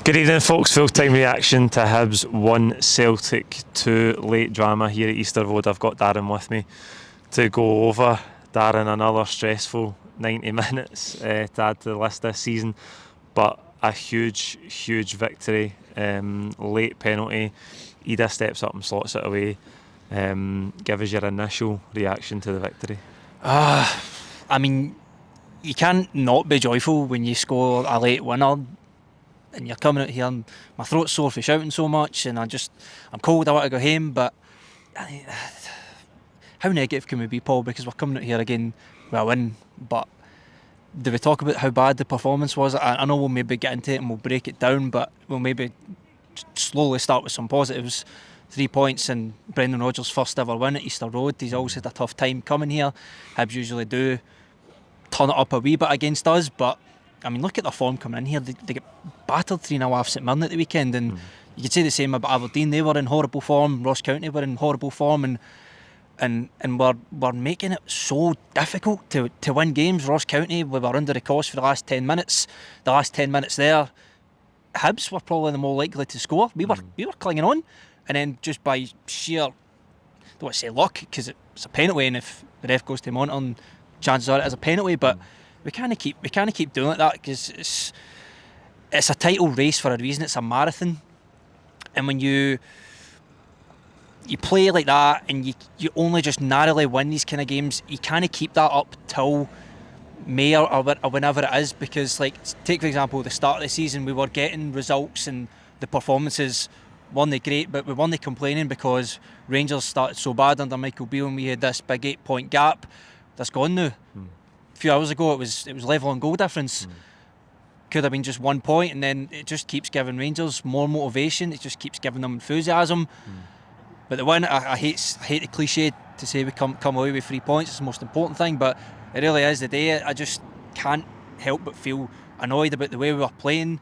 Good evening, folks. Full-time reaction to Hibs 1, Celtic 2. Late drama here at Easter Road. I've got Darren with me to go over. Darren, another stressful 90 minutes to add to the list this season, but a huge victory. Late penalty. Idah steps up and slots it away. Give us your initial reaction to the victory. I mean, you can't not be joyful when you score a late winner. And you're coming out here and my throat's sore for shouting so much, and I'm cold, I want to go home. But how negative can we be, Paul? Because we're coming out here again with a win. But do we talk about how bad the performance was? I know we'll maybe get into it and we'll break it down, but we'll maybe slowly start with some positives. 3 points and Brendan Rodgers' first ever win at Easter Road. He's always had a tough time coming here. Hibs usually do turn it up a wee bit against us, but I mean, look at their form coming in here. They get battered 3-0 off St Mirren at the weekend, and you could say the same about Aberdeen. They were in horrible form. Ross County were in horrible form, and we're making it so difficult to win games. Ross County, we were under the cosh for the last 10 minutes. The last 10 minutes there, Hibs were probably the more likely to score. We were clinging on, and then just by sheer, I don't want to say luck, because it's a penalty, and if the ref goes to monitor, chances are it is a penalty, but we can't keep doing it like that, because it's a title race for a reason. It's a marathon, and when you play like that and you only just narrowly win these kind of games, you can't keep that up till May or whenever it is, because, like, take for example the start of the season, we were getting results and the performances weren't they great, but we weren't complaining because Rangers started so bad under Michael Beale and we had this big 8-point gap. That's gone now. A few hours ago it was level on goal difference. Could have been just 1 point, and then it just keeps giving Rangers more motivation. It just keeps giving them enthusiasm. But the win, I hate the cliche to say we come away with 3 points. It's the most important thing, but it really is the day. I just can't help but feel annoyed about the way we were playing.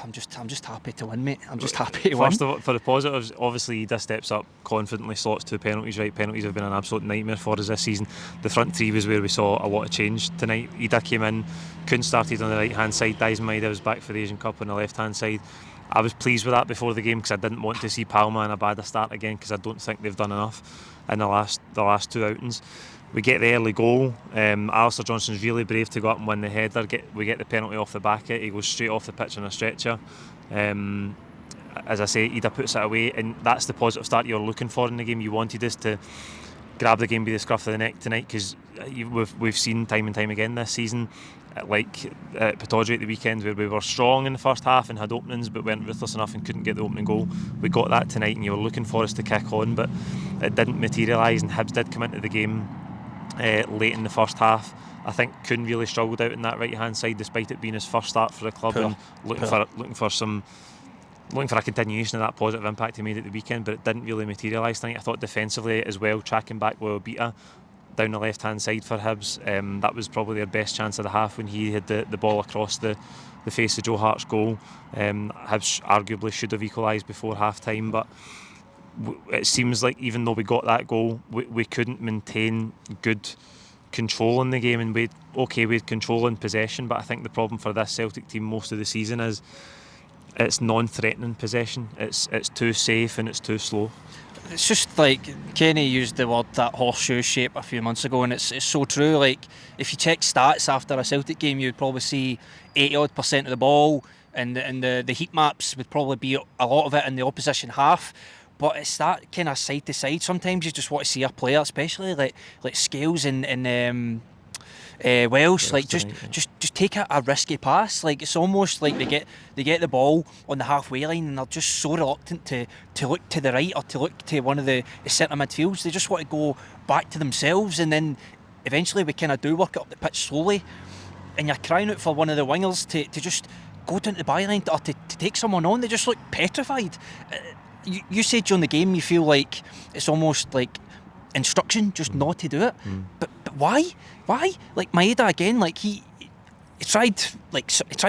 I'm just happy to win, mate. I'm just happy to win. First of all, for the positives, obviously Idah steps up confidently, slots 2 penalties right. Penalties have been an absolute nightmare for us this season. The front three was where we saw a lot of change tonight. Idah came in, Kuhn started on the right hand side, Adam Idah was back for the Asian Cup on the left hand side. I was pleased with that before the game, because I didn't want to see Palma in a bad start again, because I don't think they've done enough in the last 2 outings. We get the early goal. Alistair Johnson's really brave to go up and win the header. We get the penalty off the back of it. He goes straight off the pitch on a stretcher. As I say, Idah puts it away, and that's the positive start you're looking for in the game. You wanted us to grab the game by the scruff of the neck tonight, because we've seen time and time again this season, like at Pittodrie at the weekend, where we were strong in the first half and had openings but weren't ruthless enough and couldn't get the opening goal. We got that tonight, and you were looking for us to kick on, but it didn't materialise, and Hibs did come into the game late in the first half. I think Kuhn really struggled out in that right hand side, despite it being his first start for the club, and looking for a continuation of that positive impact he made at the weekend, but it didn't really materialise tonight. I thought defensively as well, tracking back with Idah down the left hand side for Hibs, that was probably their best chance of the half when he had the ball across the face of Joe Hart's goal. Hibs arguably should have equalised before half time, but it seems like even though we got that goal, we couldn't maintain good control in the game. And we had control and possession, but I think the problem for this Celtic team most of the season is it's non-threatening possession. It's too safe and it's too slow. It's just like Kenny used the word, that horseshoe shape, a few months ago, and it's so true. Like, if you check stats after a Celtic game, you'd probably see 80% of the ball, and the heat maps would probably be a lot of it in the opposition half. But it's that kind of side to side. Sometimes you just want to see a player, especially like Scales and Welsh, like just take a risky pass. Like, it's almost like they get the ball on the halfway line and they're just so reluctant to look to the right or to look to one of the centre midfields. They just want to go back to themselves, and then eventually we kind of do work up the pitch slowly, and you're crying out for one of the wingers to just go down to the byline or to take someone on. They just look petrified. You said during the game you feel like it's almost like instruction just not to do it, but why? Like Maeda again, like he tried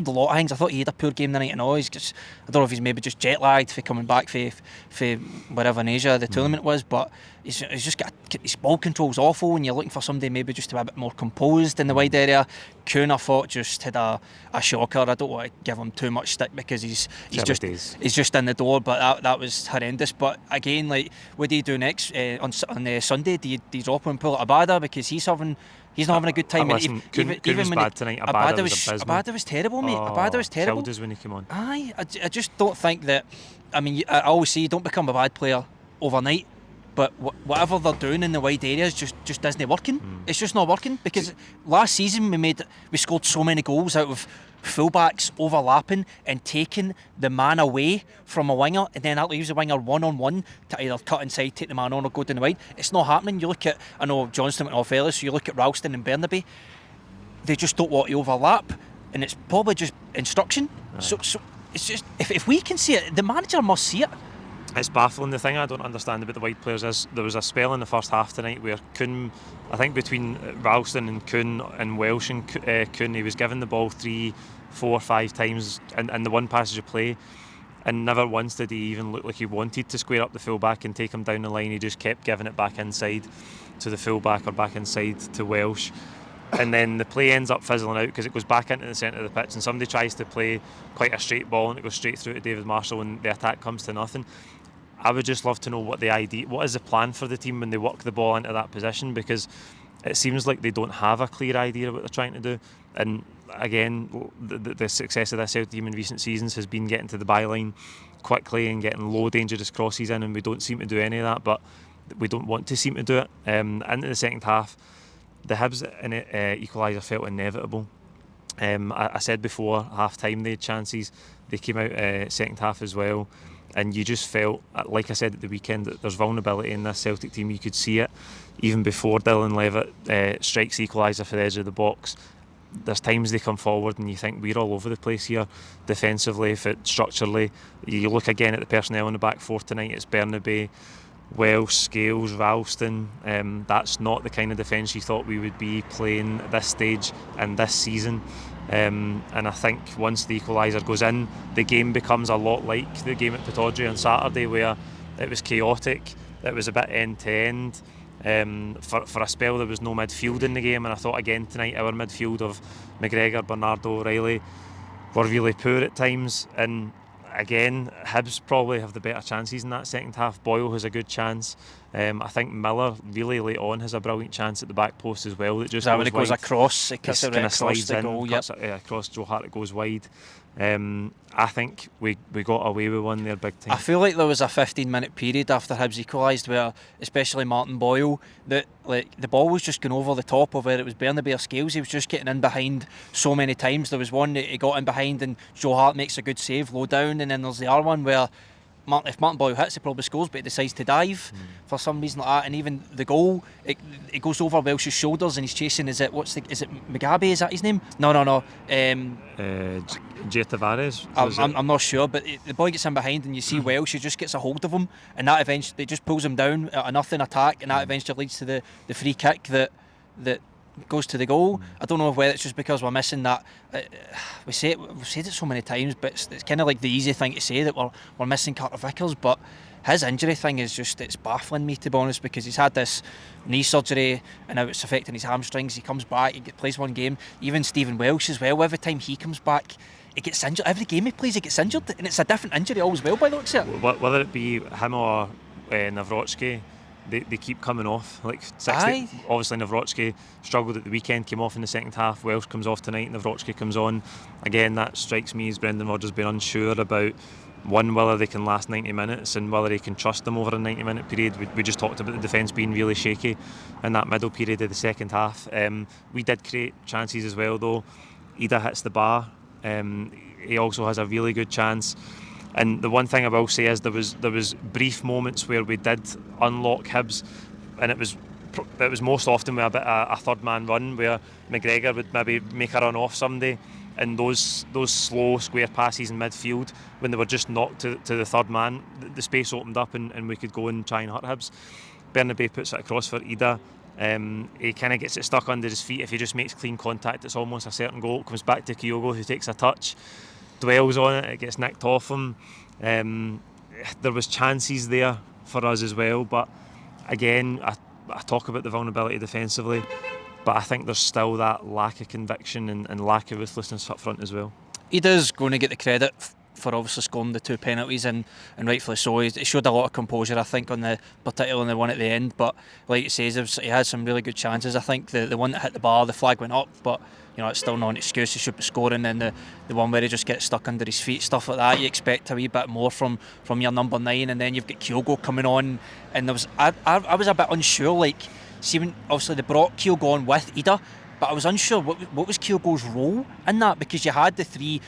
a lot of things. I thought he had a poor game the night and all. I don't know if he's maybe just jet lagged for coming back for wherever in Asia the tournament was, but he's just got his ball control's awful, and you're looking for somebody maybe just to be a bit more composed in the wide area. Kuhn, I thought, just had a shocker. I don't want to give him too much stick because he's just in the door, but that was horrendous. But again, like, what do you do next on Sunday? Do you drop him and pull out Idah because he's not having a good time? Listen, Kuhn was bad tonight. Idah was abysmal. Idah was terrible, mate. Idah was terrible. Killed us when he came on. Aye, I just don't think that. I mean, I always say you don't become a bad player overnight, but whatever they're doing in the wide areas just isn't working. It's just not working, because last season we scored so many goals out of fullbacks overlapping and taking the man away from a winger, and then that leaves the winger one-on-one to either cut inside, take the man on, or go down the wide. It's not happening. You look at, I know Johnston went off early, so you look at Ralston and Burnaby, they just don't want to overlap, and it's probably just instruction. Right. So it's just, if we can see it, the manager must see it. It's baffling. The thing I don't understand about the wide players is there was a spell in the first half tonight where Kuhn, I think between Ralston and Kuhn and Welsh and Kuhn, he was given the ball 3, 4, 5 times in the one passage of play, and never once did he even look like he wanted to square up the full-back and take him down the line. He just kept giving it back inside to the full-back or back inside to Welsh, and then the play ends up fizzling out because it goes back into the centre of the pitch, and somebody tries to play quite a straight ball and it goes straight through to David Marshall, and the attack comes to nothing. I would just love to know what is the plan for the team when they work the ball into that position, because it seems like they don't have a clear idea of what they're trying to do. And again, the success of this Celtic team in recent seasons has been getting to the byline quickly and getting low dangerous crosses in, and we don't seem to do any of that, but we don't want to seem to do it. Into the second half, the Hibs equaliser felt inevitable. I said before half time they had chances, they came out second half as well, and you just felt, like I said at the weekend, that there's vulnerability in this Celtic team. You could see it even before Dylan Levitt strikes the equaliser for the edge of the box. There's times they come forward and you think we're all over the place here defensively, structurally. You look again at the personnel in the back four tonight, it's Burnaby, Welsh, Scales, Ralston. That's not the kind of defence you thought we would be playing at this stage and this season. And I think once the equaliser goes in, the game becomes a lot like the game at Pittodrie on Saturday, where it was chaotic, it was a bit end to end. For a spell there was no midfield in the game, and I thought again tonight our midfield of McGregor, Bernardo, O'Reilly were really poor at times, and again Hibs probably have the better chances in that second half. Boyle has a good chance. I think Miller really late on has a brilliant chance at the back post as well. That just when it goes across, it cuts it across the goal. Cuts it across Joe Hart, it goes wide. I think we got away with one there big time. I feel like there was a 15-minute period after Hibs equalised where, especially Martin Boyle, that like the ball was just going over the top of where it was Burnaby or Scales. He was just getting in behind so many times. There was one that he got in behind and Joe Hart makes a good save low down, and then there's the other one where if Martin Boyle hits, he probably scores, but he decides to dive for some reason like that. And even the goal, it goes over Welsh's shoulders, and he's chasing. Is it Mugabe? Is that his name? No. Jay Tavares. I'm not sure, but the boy gets in behind, and you see Welsh. He just gets a hold of him, and that eventually it just pulls him down at a nothing attack, and that eventually leads to the free kick that goes to the goal. I don't know whether it's just because we're missing that. We've said it so many times, but it's kind of like the easy thing to say that we're missing Carter Vickers. But his injury thing is just, it's baffling me, to be honest, because he's had this knee surgery and now it's affecting his hamstrings. He comes back, he plays one game. Even Stephen Welsh as well. Every time he comes back, he gets injured. Every game he plays, he gets injured, and it's a different injury always well by the looks of it. Whether it be him or Nawrocki, they keep coming off. Like obviously Nawrocki struggled at the weekend, came off in the second half. Welsh comes off tonight, Nawrocki comes on. Again, that strikes me as Brendan Rodgers being unsure about whether they can last 90 minutes and whether he can trust them over a 90-minute period. We just talked about the defence being really shaky in that middle period of the second half. We did create chances as well though. Idah hits the bar. He also has a really good chance. And the one thing I will say is there was brief moments where we did unlock Hibs, and it was most often with a third man run where McGregor would maybe make a run off somebody, and those slow square passes in midfield, when they were just knocked to the third man, the space opened up and we could go and try and hurt Hibs. Burnaby puts it across for Idah. He kind of gets it stuck under his feet. If he just makes clean contact, it's almost a certain goal. It comes back to Kyogo, who takes a touch, dwells on it, it gets nicked off him. There was chances there for us as well, but again, I talk about the vulnerability defensively, but I think there's still that lack of conviction and lack of ruthlessness up front as well. Idah's going to get the credit for obviously scoring the 2 penalties, and rightfully so. He showed a lot of composure, I think, particularly on the one at the end. But like he says, he had some really good chances. I think the one that hit the bar, the flag went up, but it's still not an excuse. He should be scoring. And the one where he just gets stuck under his feet, stuff like that, you expect a wee bit more from your number 9. And then you've got Kyogo coming on, and there was I was a bit unsure. Like, see, when obviously they brought Kyogo on with Idah, but I was unsure what was Kyogo's role in that, because you had the three,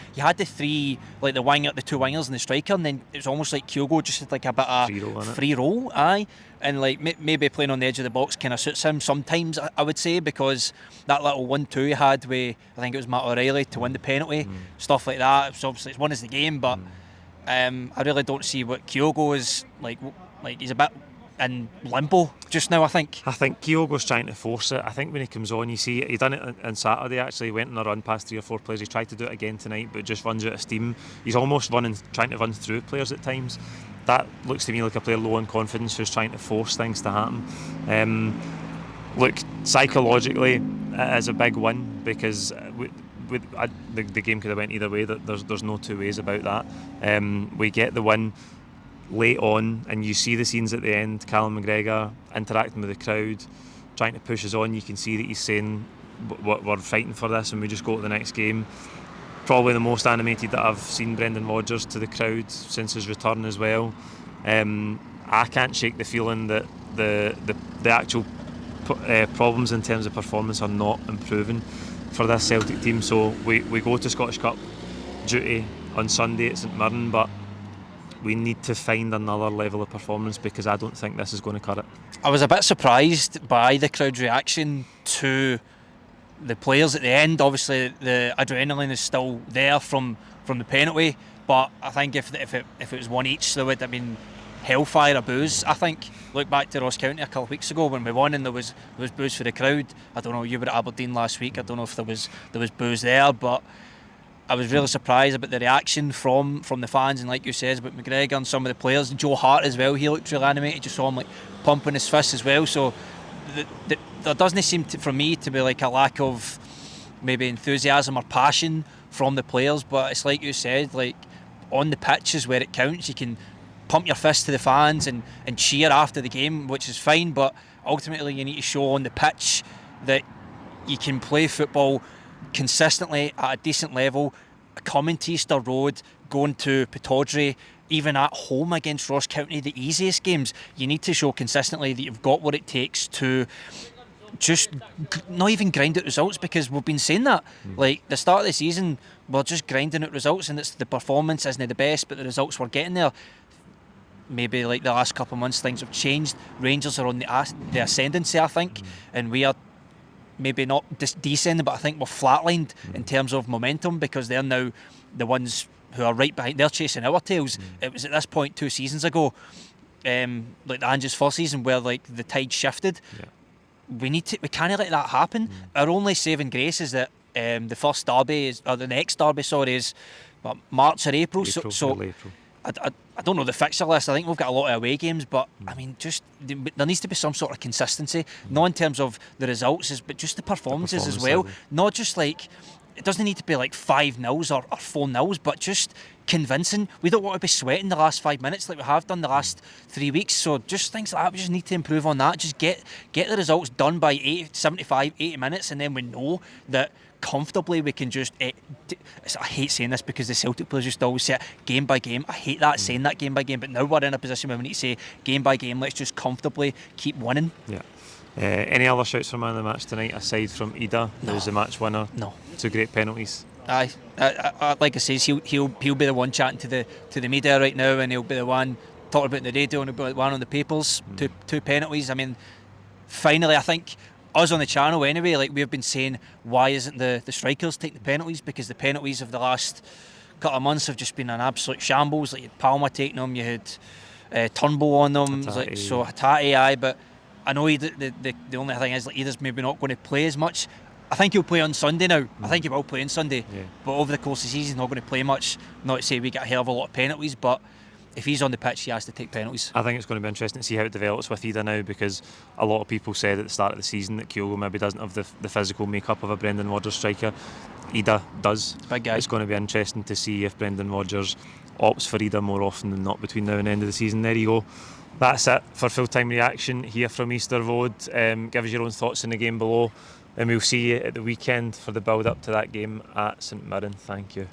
like the 2 wingers and the striker, and then it was almost like Kyogo just had like a bit of free roll, and like maybe playing on the edge of the box kind of suits him sometimes, I would say, because that little 1-2 he had with, I think it was Matt O'Reilly to win the penalty, stuff like that. So obviously it's won as the game, but I really don't see what Kyogo is like. Like, he's a bit in limbo just now, I think. Kyogo's trying to force it. I think when he comes on, you see, he done it on Saturday actually, went on a run past 3 or 4 players. He tried to do it again tonight, but just runs out of steam. He's almost trying to run through players at times. That looks to me like a player low on confidence who's trying to force things to happen. Look, psychologically, it is a big win, because the game could have went either way. There's no two ways about that. We get the win late on, and you see the scenes at the end, Callum McGregor interacting with the crowd, trying to push us on. You can see that he's saying, we're fighting for this and we just go to the next game. Probably the most animated that I've seen Brendan Rodgers to the crowd since his return as well. I can't shake the feeling that the actual problems in terms of performance are not improving for this Celtic team. So we go to Scottish Cup duty on Sunday at St Mirren, but we need to find another level of performance, because I don't think this is going to cut it. I was a bit surprised by the crowd's reaction to the players at the end. Obviously the adrenaline is still there from the penalty, but I think if it was one each, there would have been hellfire of boos. I think, look back to Ross County a couple of weeks ago when we won, and there was boos for the crowd. I don't know, you were at Aberdeen last week, I don't know if there was boos there, but I was really surprised about the reaction from the fans, and like you said about McGregor and some of the players. Joe Hart as well, he looked really animated. You saw him like pumping his fists as well. So there doesn't seem for me to be like a lack of maybe enthusiasm or passion from the players, but it's like you said, like on the pitch is where it counts. You can pump your fist to the fans and cheer after the game, which is fine, but ultimately you need to show on the pitch that you can play football consistently at a decent level, coming to Easter Road, going to Pittodrie, even at home against Ross County, the easiest games. You need to show consistently that you've got what it takes to just not even grind out results, because we've been saying that. Like, the start of the season, we're just grinding out results, and it's the performance isn't the best, but the results we're getting there. Maybe like the last couple of months things have changed. Rangers are on the ascendancy, I think, and we are maybe not descending, but I think we're flatlined in terms of momentum, because they're now the ones who are right behind. They're chasing our tails. It was at this point 2 seasons ago, like the Ange's first season, where like the tide shifted. We can't let that happen. Our only saving grace is that the first derby or the next derby, is March or April. So April. I don't know the fixture list. I think we've got a lot of away games, but I mean, just there needs to be some sort of consistency, not in terms of the results, but just the performances as well. Not just like, it doesn't need to be like 5-0s or 4-0s, but just convincing. We don't want to be sweating the last 5 minutes like we have done the last 3 weeks. So just things like that, we just need to improve on that. Just get the results done by 75, 80 minutes, and then we know that comfortably we can just I hate saying this because the Celtic players just always say it, game by game. I hate that, saying that game by game, but now we're in a position where we need to say game by game, let's just comfortably keep winning. Any other shouts for man of the match tonight aside from Idah, who's the match winner? No. 2 great penalties. Aye, like I says, he'll be the one chatting to the media right now, and he'll be the one talking about the radio, and he'll be the one on the papers. Two penalties. I mean, finally, I think us on the channel anyway, like we've been saying, why isn't the strikers take the penalties? Because the penalties of the last couple of months have just been an absolute shambles. Like, you had Palmer taking them, you had Turnbull on them, Hatate. Hatate, but I know the only thing is like Idah's maybe not going to play as much. I think he'll play on Sunday now. I think he will play on Sunday. Yeah. But over the course of the season, he's not going to play much. Not to say we get a hell of a lot of penalties, but if he's on the pitch, he has to take penalties. I think it's going to be interesting to see how it develops with Idah now, because a lot of people said at the start of the season that Kyogo maybe doesn't have the physical makeup of a Brendan Rodgers striker. Idah does. Big guy. It's going to be interesting to see if Brendan Rodgers opts for Idah more often than not between now and the end of the season. There you go. That's it for full-time reaction here from Easter Road. Give us your own thoughts in the game below, and we'll see you at the weekend for the build-up to that game at St Mirren. Thank you.